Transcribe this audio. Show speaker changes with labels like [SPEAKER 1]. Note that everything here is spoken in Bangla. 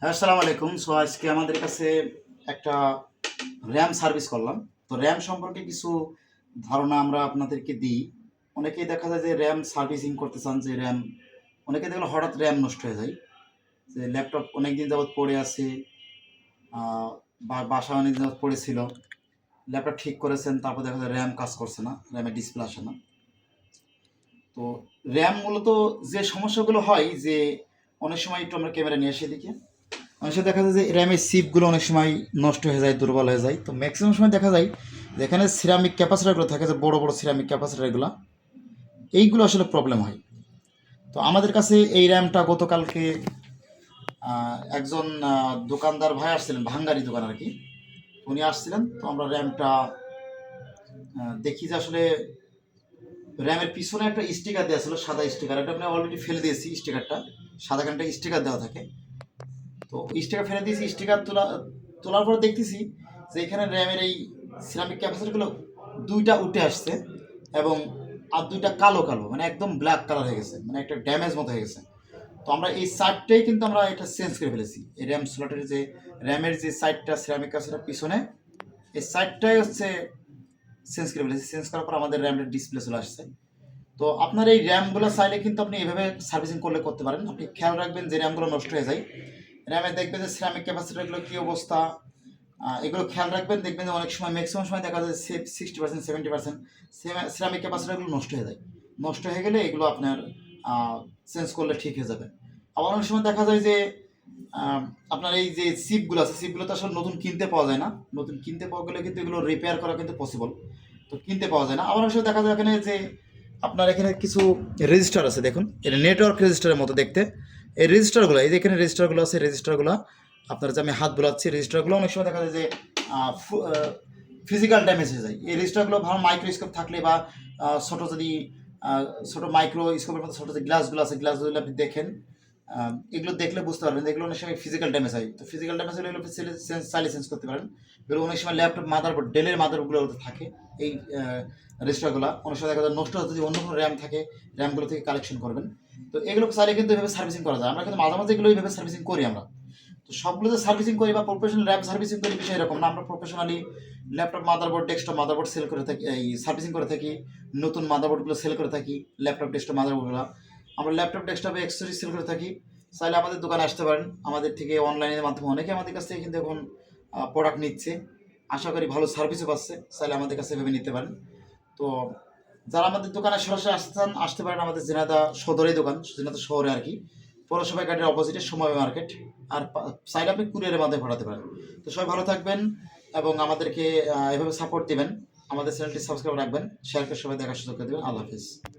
[SPEAKER 1] হ্যাঁ, আসসালামু আলাইকুম। আজকে আমাদের কাছে একটা র্যাম সার্ভিস করলাম। তো র্যাম সম্পর্কে কিছু ধারণা আমরা আপনাদেরকে দিই। অনেকেই দেখা যায় যে র্যাম সার্ভিসিং করতে চান, যে র্যাম অনেকে দেখলো হঠাৎ র্যাম নষ্ট হয়ে যায়। যে ল্যাপটপ অনেকদিন যাবৎ পড়ে আছে, বা বাসায় অনেকদিন যাবৎ পড়েছিল। ল্যাপটপ ঠিক করেছেন, তারপর দেখা যায় র্যাম কাজ করছে না, র্যামের ডিসপ্লে আসে না। তো র্যাম মূলত যে সমস্যাগুলো হয় যে অনেক সময় একটু আমরা ক্যামেরা নিয়ে এসে দেখি, অনেক সময় দেখা যায় যে র্যামের চিপগুলো অনেক সময় নষ্ট হয়ে যায়, দুর্বল হয়ে যায়। তো ম্যাক্সিমাম সময় দেখা যায় যে এখানে সিরামিক ক্যাপাসিটারগুলো থাকে, যে বড় বড় সিরামিক ক্যাপাসিটারগুলো, এইগুলো আসলে প্রবলেম হয়। তো আমাদের কাছে এই র্যামটা গতকালকে একজন দোকানদার ভাই আসছিলেন, ভাঙ্গারি দোকান আর কি, উনি আসছিলেন। তো আমরা র্যামটা দেখি যে আসলে র্যামের পিছনে একটা স্টিকার দেওয়া ছিল, সাদা স্টিকার। এটা আপনি অলরেডি ফেলে দিয়েছি স্টিকারটা, সাদা কানটা স্টিকার দেওয়া থাকে। তো স্টিকার ফেলে দিয়েছি, স্টিকার তোলার পর দেখতেছি যে এখানে র্যামের এই সিরামিক ক্যাপাসিটারগুলো দুইটা উঠে আসছে, এবং আর দুইটা কালো কালো, মানে একদম ব্ল্যাক কালার হয়ে গেছে, মানে একটা ড্যামেজ মতো হয়ে গেছে। তো আমরা এই সাইডটাই কিন্তু আমরা এটা চেঞ্জ করে ফেলেছি। এই র্যাম স্লটের যে র্যামের যে সাইডটা সিরামিক ক্যাপাসিটার পিছনে, এই সাইডটাই হচ্ছে চেঞ্জ করে ফেলেছি। চেঞ্জ করার পর আমাদের র্যামের ডিসপ্লে চলে আসছে। তো আপনার এই র্যামগুলো চাইলে কিন্তু আপনি এভাবে সার্ভিসিং করলে করতে পারেন। আপনি খেয়াল রাখবেন যে র্যামগুলো নষ্ট হয়ে যায়, র্যামে দেখবেন যে সিরামিক ক্যাপাসিটারগুলো কী অবস্থা, এগুলো খেয়াল রাখবেন। দেখবেন যে অনেক সময় ম্যাক্সিমাম সময় দেখা যায় 60% 70% সিরামিক ক্যাপাসিটারগুলো নষ্ট হয়ে যায়। নষ্ট হয়ে গেলে এগুলো আপনার চেঞ্জ করলে ঠিক হয়ে যাবে। আবার অনেক সময় দেখা যায় যে আহ, আপনার এই যে সিপগুলো আছে, সিপগুলো তো আসলে নতুন কিনতে পাওয়া যায় না। নতুন কিনতে পাওয়া গেলে কিন্তু এগুলো রিপেয়ার করা কিন্তু পসিবল, তো কিনতে পাওয়া যায় না। আবার অনেক সময় দেখা যায় এখানে যে আপনার এখানে কিছু রেজিস্টার আছে, দেখুন এটা নেটওয়ার্ক রেজিস্টারের মতো দেখতে। এই রেজিস্টারগুলো, এই যে এখানে রেজিস্টারগুলো আছে, রেজিস্টারগুলো আপনার যে আমি হাত বোলাচ্ছি, রেজিস্টারগুলো অনেক সময় দেখা যায় যে ফিজিক্যাল ড্যামেজ হয়ে যায়। এই রেজিস্টারগুলো ভালো মাইক্রোস্কোপ থাকলে, বা ছোটো যদি ছোটো মাইক্রোস্কোপের মতো ছোটো যে গ্লাসগুলো আছে, গ্লাসগুলো আপনি দেখেন, এগুলো দেখলে বুঝতে পারবেন এগুলো অনেক সময় ফিজিক্যাল ড্যামেজ হয়। তো ফিজিক্যাল ড্যামেজ হলে এগুলো চাইলে চেঞ্জ করতে পারেন। এগুলো অনেক সময় ল্যাপটপ মাদারবোর্ড, ডেলের মাদারবোর্ডগুলো থাকে এই রেজিস্টারগুলো। অনেক সময় দেখা যায় নষ্ট হতে, যদি অন্য কোনো র্যাম থাকে র্যামগুলো থেকে কালেকশন করবেন। তো এগুলো চাইলে কিন্তু এভাবে সার্ভিসিং করা যায়। আমরা কিন্তু মাঝে মাঝে এগুলো এইভাবে সার্ভিসিং করি আমরা। তো সবগুলো যে সার্ভিসিং করি বা প্রফেশনাল র্যাম সার্ভিসিং করি বিষয় এরকম না। আমরা professionally laptop motherboard, desktop motherboard sell করে থাকি, এই সার্ভিসিং করে থাকি। নতুন মাদারবোর্ডগুলো সেল করে থাকি, ল্যাপটপ ডেস্কটপ মাদারবোর্ডগুলো। আমরা ল্যাপটপ ডেস্কটপে অ্যাক্সেসরিজ সেল করে থাকি। চাইলে আমাদের দোকানে আসতে পারেন। আমাদের থেকে অনলাইনের মাধ্যমে অনেকে আমাদের কাছ থেকে কিন্তু এখন প্রোডাক্ট নিচ্ছে। আশা করি ভালো সার্ভিসও পাচ্ছে। চাইলে আমাদের কাছে এভাবে নিতে পারেন। তো যারা আমাদের দোকানে সরাসরি আসতে পারেন, আমাদের ঝিনাইদহ সদরেই দোকান, ঝিনাইদহ শহরে আর কি, পৌরসভা গাড়ির অপোজিটে সময় মার্কেট। আর চাইলে আপনি কুরিয়ারের মাধ্যমে পাঠাতে পারেন। তো সবাই ভালো থাকবেন এবং আমাদেরকে এভাবে সাপোর্ট দিবেন। আমাদের চ্যানেলটি সাবস্ক্রাইব রাখবেন, শেয়ার করে সবাই দেখার সুযোগ করে দেবেন। আল্লাহ হাফিজ।